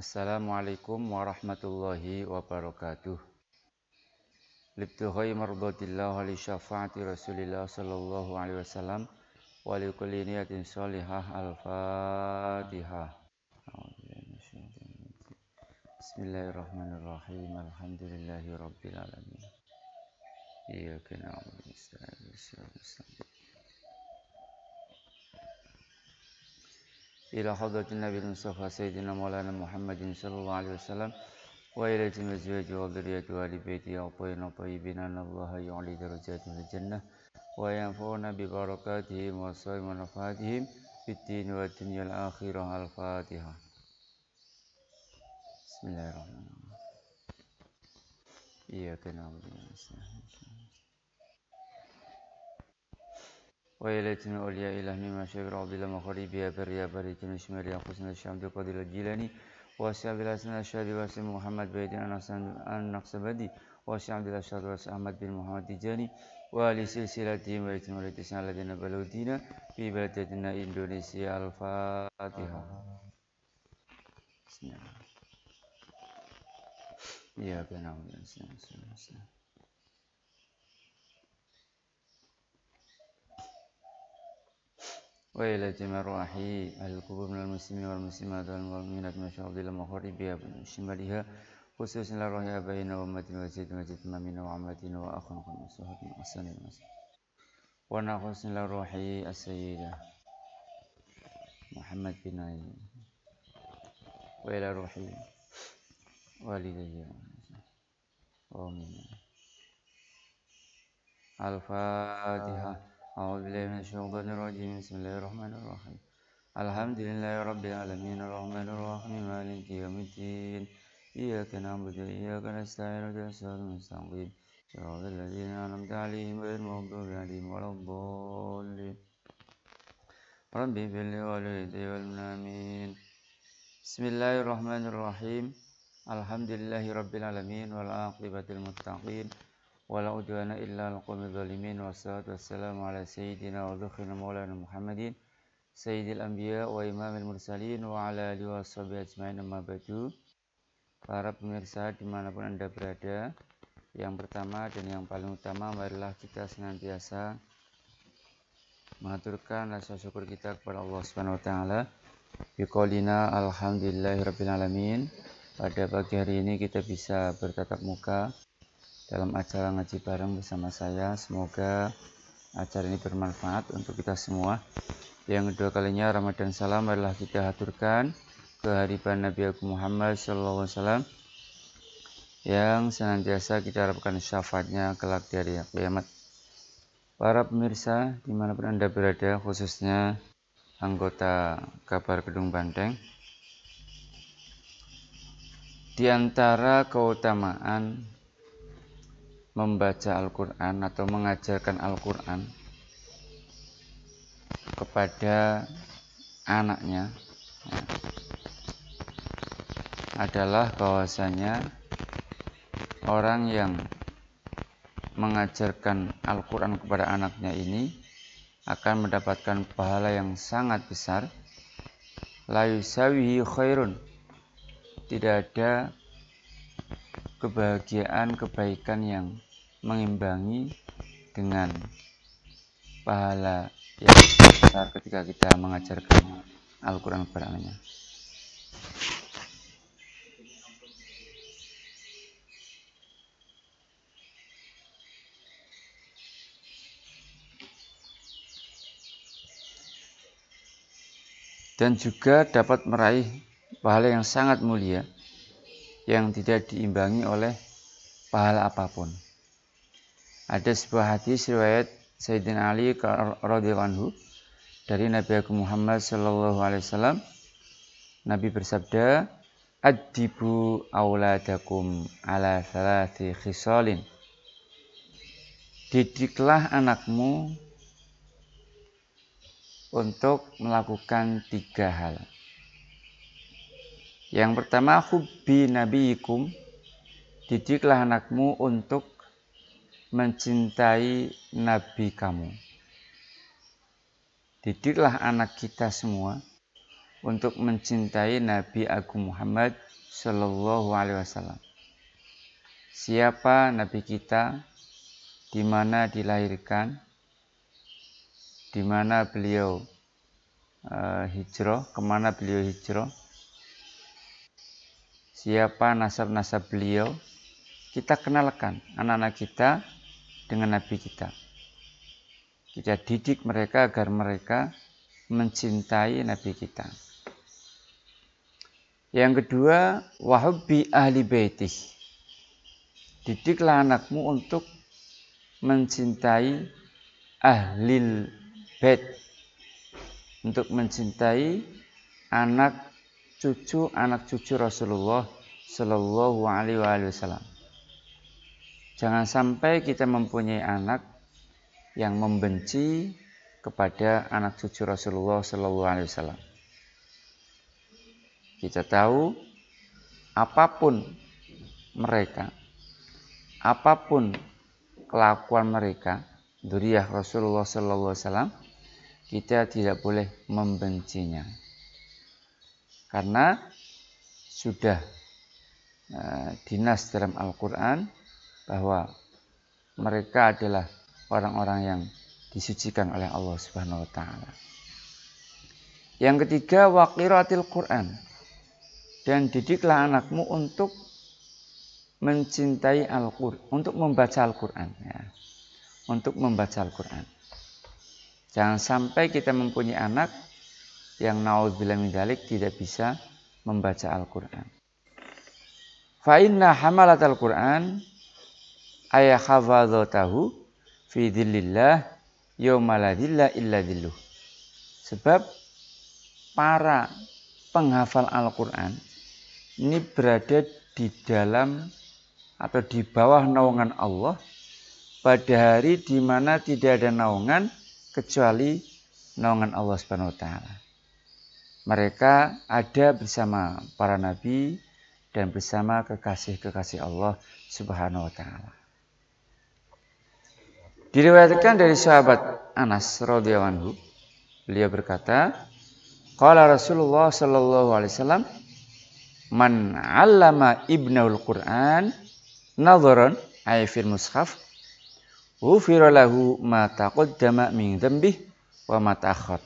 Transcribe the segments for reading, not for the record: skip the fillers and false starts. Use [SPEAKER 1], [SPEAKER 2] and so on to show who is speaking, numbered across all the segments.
[SPEAKER 1] Assalamualaikum warahmatullahi wabarakatuh. Libtughai mardatillah wa li syafaati Rasulillah sallallahu alaihi wasallam wa li kulli niyatin shalihah al-Fatihah. Bismillahirrahmanirrahim. Alhamdulillahi rabbil alamin. Iyyaka na'budu wa nasta'in. Ila hadratin Nabi Mustafa Sayyidina Maulana Muhammadin sallallahu alaihi wasallam wa ila jami'i azwaji wa dhurriyyati wa ali baiti at-tayyibin at-tayyibin anallaha yu'li darajatihim fil jannah wa yanfa'una bi barakatihim wa sa'im nafatihim fid din wa dunyal akhirah al-Fatihah. Bismillahirrahmanirrahim. Iyyaka na'budu wa nasta'in. Wa ila jami'i awliya ilah mimma syakira bila maghribiya bariya barikin shimaliya khusna syamdu qadir al-jilani wa syabil asna syadi wa sim Muhammad baidin an-naqsabadi wa syamdil asyad wa Ahmad bin Muhammad Tijani wa li silsilati wa itimalitis aladina baludina fi baladatina Indonesia. Al-Fatihah. Bismillah. Ya benar. Wa ila jami'i ruhi al-qubur minal muslimin wal muslimat wal mu'minat masyaallah maghribiya shimaliha khususan la ruhi abaina wa ummatina wa sayyidina mamina wa ammatina wa akhun qanasuhum asanin wa naqsin la ruhi as-sayyidah Muhammad bin Ali wa ila ruhi walidayya amin. Al-Fatihah. A'udzu billahi minasy syaithanir rajim. Bismillahirrahmanirrahim. Alhamdulillahi rabbil alamin arrahmanir rahim maliki yaumiddin. Iyyaka na'budu wa iyyaka nasta'in ihdinas siratal mustaqim. Shiratal ladzina an'amta 'alaihim ghairil maghdubi 'alaihim waladdallin. Rabbi ighfir li walidayya wal mu'minin. Bismillahirrahmanirrahim. Alhamdulillahi rabbil alamin wal 'aqibatul muttaqin. Wala udwana illa al-qawmi zalimin. Wassalatu wassalamu ala sayyidina wa dhukhina maulana Muhammadin sayyidil anbiya wa imamil mursalin wa ala alihi wa sahbihi ajma'in amma ba'du. Para pemirsa dimanapun Anda berada, yang pertama dan yang paling utama, marilah kita senantiasa mengaturkan rasa syukur kita kepada Allah Subhanahu wa taala biqaulina alhamdulillahirabbil alamin. Pada pagi hari ini kita bisa bertatap muka dalam acara ngaji bareng bersama saya. Semoga acara ini bermanfaat untuk kita semua. Yang kedua kalinya, Ramadan salam adalah kita haturkan kehadiran Nabi Muhammad SAW yang senantiasa kita harapkan syafaatnya kelak di hari kiamat. Para pemirsa dimanapun Anda berada, khususnya anggota Kabar Kedung Banteng, di antara keutamaan membaca Al-Quran atau mengajarkan Al-Quran kepada anaknya adalah bahwasanya orang yang mengajarkan Al-Quran kepada anaknya ini akan mendapatkan pahala yang sangat besar. La yusawihi khairun, tidak ada kebahagiaan, kebaikan yang mengimbangi dengan pahala yang besar ketika kita mengajarkan Al-Quran kepada anaknya. Dan juga dapat meraih pahala yang sangat mulia yang tidak diimbangi oleh pahala apapun. Ada sebuah hadis riwayat Sayyidina Ali radhiyallahu anhu dari Nabi Muhammad sallallahu alaihi wasallam. Nabi bersabda, "Addibu auladakum ala thalathi khisalin." Didiklah anakmu untuk melakukan 3 hal. Yang pertama, hubbi nabiyikum, didiklah anakmu untuk mencintai nabi kamu. Didiklah anak kita semua untuk mencintai Nabi Agung Muhammad Sallallahu Alaihi Wasallam. Siapa Nabi kita, di mana dilahirkan, di mana beliau hijrah, kemana beliau hijrah, siapa nasab-nasab beliau, kita kenalkan anak-anak kita dengan Nabi kita. Kita didik mereka agar mereka mencintai Nabi kita. Yang kedua, wahubbi ahli baitih. Didiklah anakmu untuk mencintai ahlil bait. Untuk mencintai anak cucu Rasulullah Sallallahu Alaihi Wasallam. Jangan sampai kita mempunyai anak yang membenci kepada anak cucu Rasulullah Sallallahu Alaihi Wasallam. Kita tahu apapun mereka, apapun kelakuan mereka, dzurriyyah Rasulullah Sallallahu Alaihi Wasallam, kita tidak boleh membencinya, karena sudah dinas dalam Al-Quran bahwa mereka adalah orang-orang yang disucikan oleh Allah Subhanahu wa taala. Yang ketiga, wa qiraatil Quran. Dan didiklah anakmu untuk mencintai Al-Quran, untuk membaca Al-Quran, ya. Untuk membaca Al-Quran. Jangan sampai kita mempunyai anak yang naudzubillah min dzalik tidak bisa membaca Al-Quran. Fa inna hamalatal Quran ay hafadzatahu fi dzillillah yauma la dzilla illa dzilluh. Sebab para penghafal Al-Quran ini berada di dalam atau di bawah naungan Allah pada hari di mana tidak ada naungan kecuali naungan Allah Subhanahu wa taala. Mereka ada bersama para nabi dan bersama kekasih-kekasih Allah Subhanahu wa taala. Diriwayatkan dari sahabat Anas radhiyallahu anhu, beliau berkata, qala Rasulullah sallallahu alaihi wasallam, man 'allama ibnaul Qur'an nadharan ay fil mushaf ghufira lahu ma taqaddama min dzambih wa ma ta'akhkhar.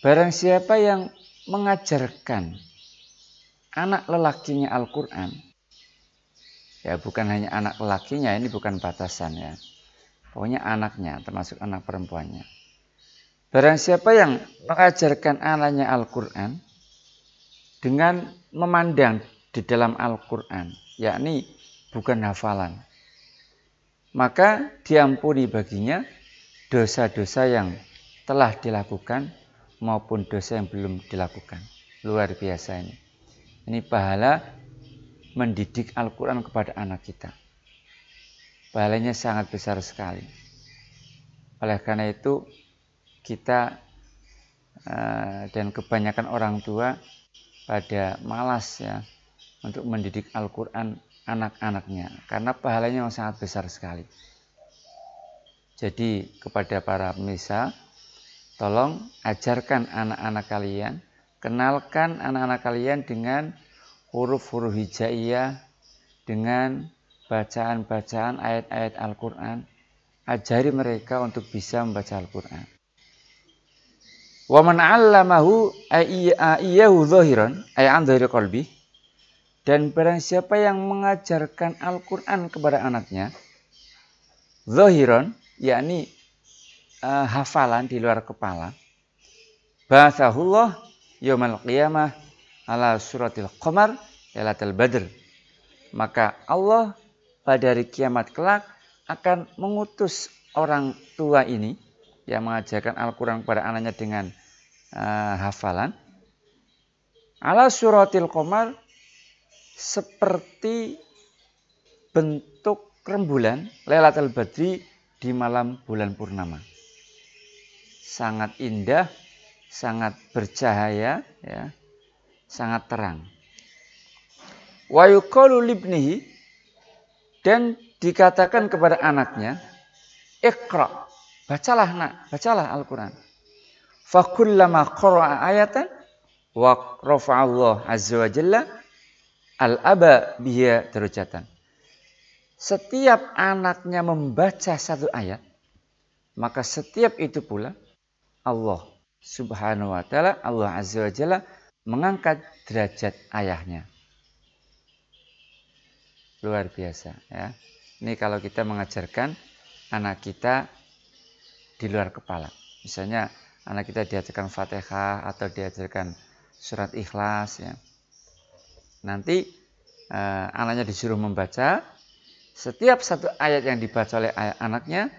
[SPEAKER 1] Barang siapa yang mengajarkan anak lelakinya Al-Quran, ya bukan hanya anak lelakinya, ini bukan batasan ya, pokoknya anaknya termasuk anak perempuannya. Barang siapa yang mengajarkan anaknya Al-Quran dengan memandang di dalam Al-Quran, yakni bukan hafalan, maka diampuni baginya dosa-dosa yang telah dilakukan maupun dosa yang belum dilakukan. Luar biasa ini. Ini pahala mendidik Al-Quran kepada anak kita. Pahalanya sangat besar sekali. Oleh karena itu kita dan kebanyakan orang tua pada malas ya untuk mendidik Al-Quran anak-anaknya, karena pahalanya sangat besar sekali. Jadi kepada para pemirsa, tolong ajarkan anak-anak kalian, kenalkan anak-anak kalian dengan huruf-huruf hijaiyah, dengan bacaan-bacaan ayat-ayat Al-Quran. Ajari mereka untuk bisa membaca Al-Quran. Wa man 'allamahu ayyahu dhahiran ay an dhahiri qalbi. Dan barang siapa yang mengajarkan Al-Quran kepada anaknya dhahiran, yakni hafalan di luar kepala, ba'athahullah yaumal qiyamah ala suratil qamar lailatul badr. Maka Allah pada hari kiamat kelak akan mengutus orang tua ini yang mengajarkan Al-Quran kepada anaknya dengan hafalan ala suratil qamar, seperti bentuk rembulan lailatul badri di malam bulan purnama. Sangat indah, sangat bercahaya, ya, sangat terang. Wa yuqalu libnihi, dan dikatakan kepada anaknya, iqra, bacalah nak, bacalah Al-Quran. Fa kullama qara'a ayatan wa rafa'allahu azza wa jalla al-aba biha darajatan. Setiap anaknya membaca satu ayat, maka setiap itu pula Allah Subhanahu wa taala, Allah Azza wa Jalla mengangkat derajat ayahnya. Luar biasa ya. Ini kalau kita mengajarkan anak kita di luar kepala. Misalnya anak kita diajarkan Fatihah atau diajarkan surat Ikhlas ya. Nanti anaknya disuruh membaca setiap satu ayat yang dibaca oleh anaknya,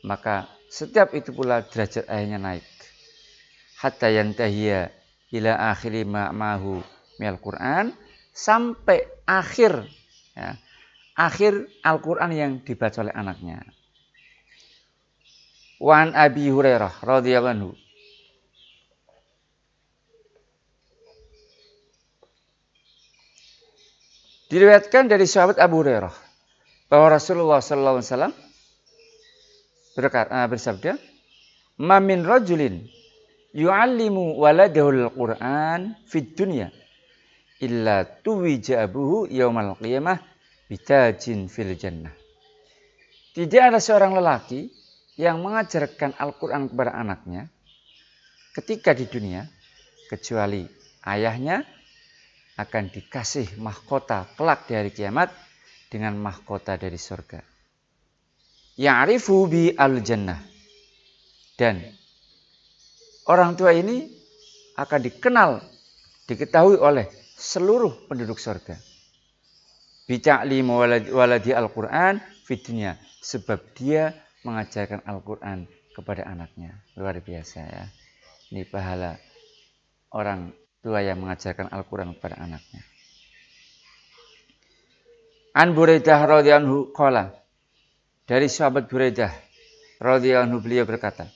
[SPEAKER 1] maka setiap itu pula derajat ayahnya naik. Hatta yantahiya ila akhiri ma'mahu minal Qur'an, sampai akhir ya, akhir Al-Qur'an yang dibaca oleh anaknya. Wa an Abi Hurairah radhiyallahu anhu, diriwayatkan dari sahabat Abu Hurairah bahwa Rasulullah sallallahu alaihi wasallam bersabda, "Ma min rajulin yu'allimu waladahul Qur'an fid dunya illa tuwija abuhu yaumal qiyamah bitajin fil jannah." Tidak ada seorang lelaki yang mengajarkan Al-Qur'an kepada anaknya ketika di dunia kecuali ayahnya akan dikasih mahkota kelak di hari kiamat dengan mahkota dari surga. Ya'rifu bi al-jannah. Dan orang tua ini akan diketahui oleh seluruh penduduk surga. Bi ta'lim waladi al-Qur'an fid dunya, sebab dia mengajarkan Al-Qur'an kepada anaknya. Luar biasa ya. Ini pahala orang tua yang mengajarkan Al-Qur'an kepada anaknya. An Buraidah radhiyallahu anhu qala, dari sahabat Buraidah radhiyallahu anhu, beliau berkata,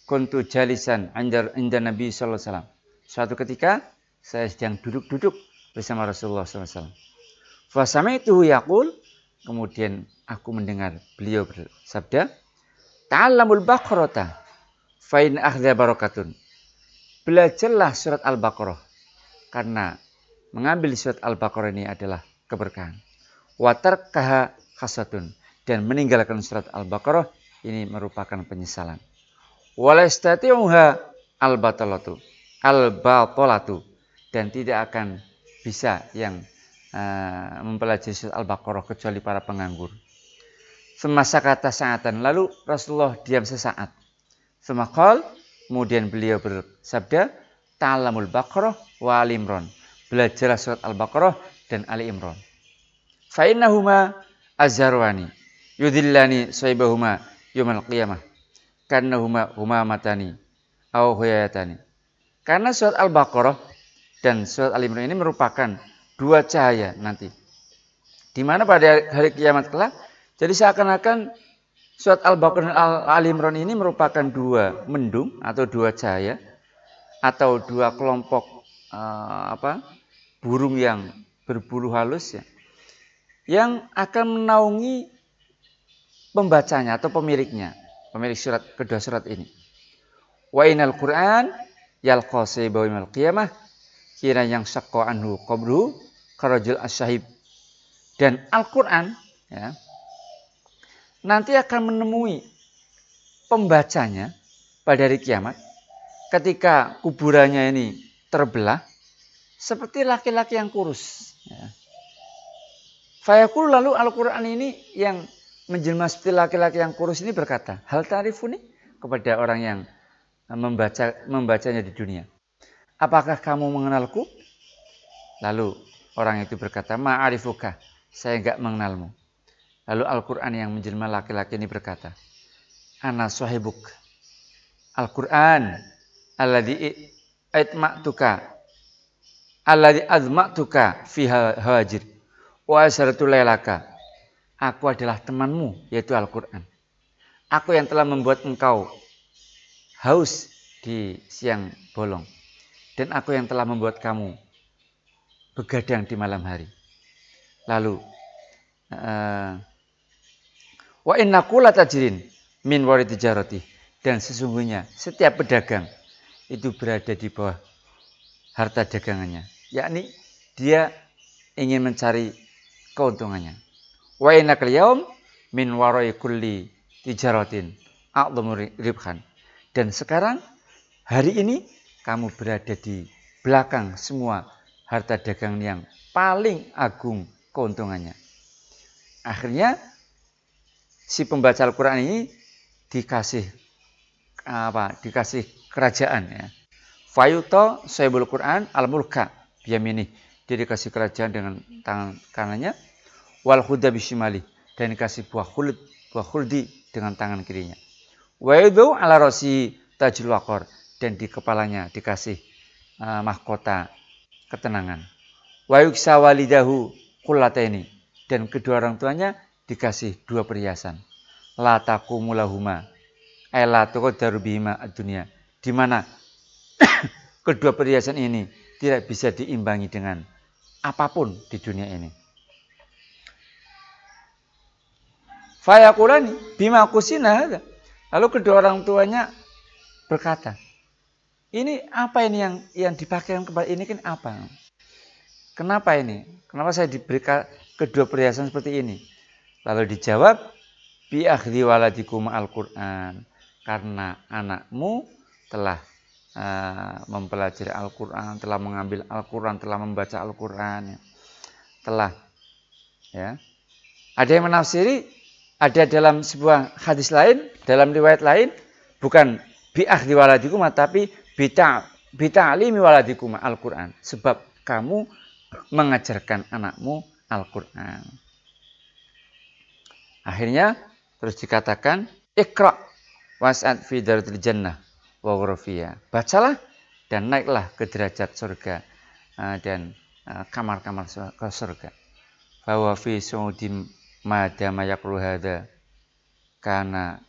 [SPEAKER 1] kuntu jalisan inda Nabi sallallahu alaihi wasallam. Suatu ketika saya sedang duduk-duduk bersama Rasulullah sallallahu alaihi wasallam. Fa sami'tuhu yaqul, kemudian aku mendengar beliau bersabda, ta'allamul baqarata fa in akhdha barakatun. Belajarlah surat Al-Baqarah karena mengambil surat Al-Baqarah ini adalah keberkahan. Wa tarkaha khasatun, dan meninggalkan surat Al-Baqarah ini merupakan penyesalan. Wala yastati'uha al-batalatu, dan tidak akan bisa yang mempelajari surat Al-Baqarah kecuali para penganggur. Semasa kata saatan, lalu Rasulullah diam sesaat. Semakal, kemudian beliau bersabda, ta'allamul Baqarah wa Ali Imran. Belajarlah surat Al-Baqarah dan Ali Imran. Fa innahuma azharwani yudhillani saibahuma yaumal qiyamah karena huma matani au huyayatani. Karena surat Al-Baqarah dan surat Al-Imran ini merupakan dua cahaya nanti, di mana pada hari kiamat kelak. Jadi seakan-akan surat Al-Baqarah dan Al-Imran ini merupakan dua mendung atau dua cahaya atau dua kelompok burung yang berbulu halus ya, yang akan menaungi pembacanya atau pemiliknya, pemilik surat, kedua surat ini. Wa inal Qur'an yalqa saybahu yaumil qiyamah kira yang syaqqa anhu qabruhu karajul asyahib. Dan Al-Qur'an ya, nanti akan menemui pembacanya pada hari kiamat ketika kuburannya ini terbelah seperti laki-laki yang kurus ya. Fayaqul, lalu Al-Qur'an ini yang menjelma seperti laki-laki yang kurus ini berkata, hal ta'rifuni, kepada orang yang membacanya di dunia, apakah kamu mengenalku? Lalu orang itu berkata, ma'arifuka, saya enggak mengenalmu. Lalu Al-Qur'an yang menjelma laki-laki ini berkata, ana sahibuk Al-Qur'an alladhi azma'tuka fi hawajir wa asaratu lailaka. Aku adalah temanmu, yaitu Al-Qur'an. Aku yang telah membuat engkau haus di siang bolong, dan aku yang telah membuat kamu begadang di malam hari. Lalu wa innaku latajrin min wari tijarati, dan sesungguhnya setiap pedagang itu berada di bawah harta dagangannya, yakni dia ingin mencari keuntungannya. Wa innakal yaum min warai kulli tijaratin a'dhamu ribhan. Dan sekarang hari ini kamu berada di belakang semua harta dagang yang paling agung keuntungannya. Akhirnya si pembaca Al-Quran ini dikasih kerajaan ya. Fayuto sahibul Quran al-mulka biyamini. Dia dikasih kerajaan dengan tangan kanannya. Wal huda bishimali. Dan dikasih buah khuldi dengan tangan kirinya. Wa yudhu ala rasi tajul waqar. Dan di kepalanya dikasih mahkota ketenangan. Wa yuksa walidahu kullataini. Dan kedua orang tuanya dikasih dua perhiasan. La taqumulahuma. La tuqaddaru bihima ad-dunya. Di mana kedua perhiasan ini tidak bisa diimbangi dengan apapun di dunia ini. Fayaqulani bima kusina hadza. Lalu kedua orang tuanya berkata, ini apa ini yang dipakaikan kepada ini kan apa? Kenapa ini? Kenapa saya diberikan kedua perhiasan seperti ini? Lalu dijawab, bi akhdhi waladikum al-Qur'an. Karena anakmu telah mempelajari Al-Quran, telah mengambil Al-Quran, telah membaca Al-Quran, telah ya. Ada yang menafsiri, ada dalam sebuah hadis lain, dalam riwayat lain, bukan bi akhdhi waladikum, tapi bi ta'limi waladikum Al-Quran. Sebab kamu mengajarkan anakmu Al-Quran. Akhirnya terus dikatakan, Iqra' was'ad fi daratil jannah wa ghurafiyah. Bacalah dan naiklah ke derajat surga dan kamar-kamar ke surga. Bahwa fi su'udim madama yaqulu hadza kana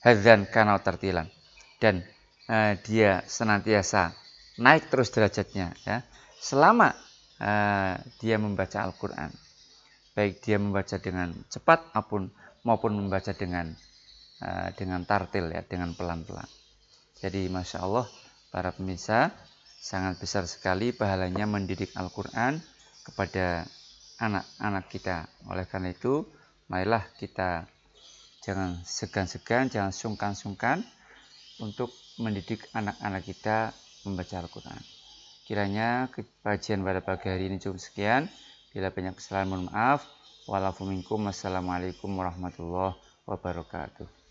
[SPEAKER 1] hadzan kana tartilan. Dan dia senantiasa naik terus derajatnya ya, selama dia membaca Al-Quran. Baik dia membaca dengan cepat maupun membaca dengan tartil ya, dengan pelan-pelan. Jadi Masya Allah para pemirsa, sangat besar sekali pahalanya mendidik Al-Quran kepada anak-anak kita. Oleh karena itu, marilah kita jangan segan-segan, jangan sungkan-sungkan untuk mendidik anak-anak kita membaca Al-Quran. Kiranya kajian pada pagi hari ini cukup sekian. Bila banyak kesalahan mohon maaf. Wa'alaikum warahmatullahi wabarakatuh.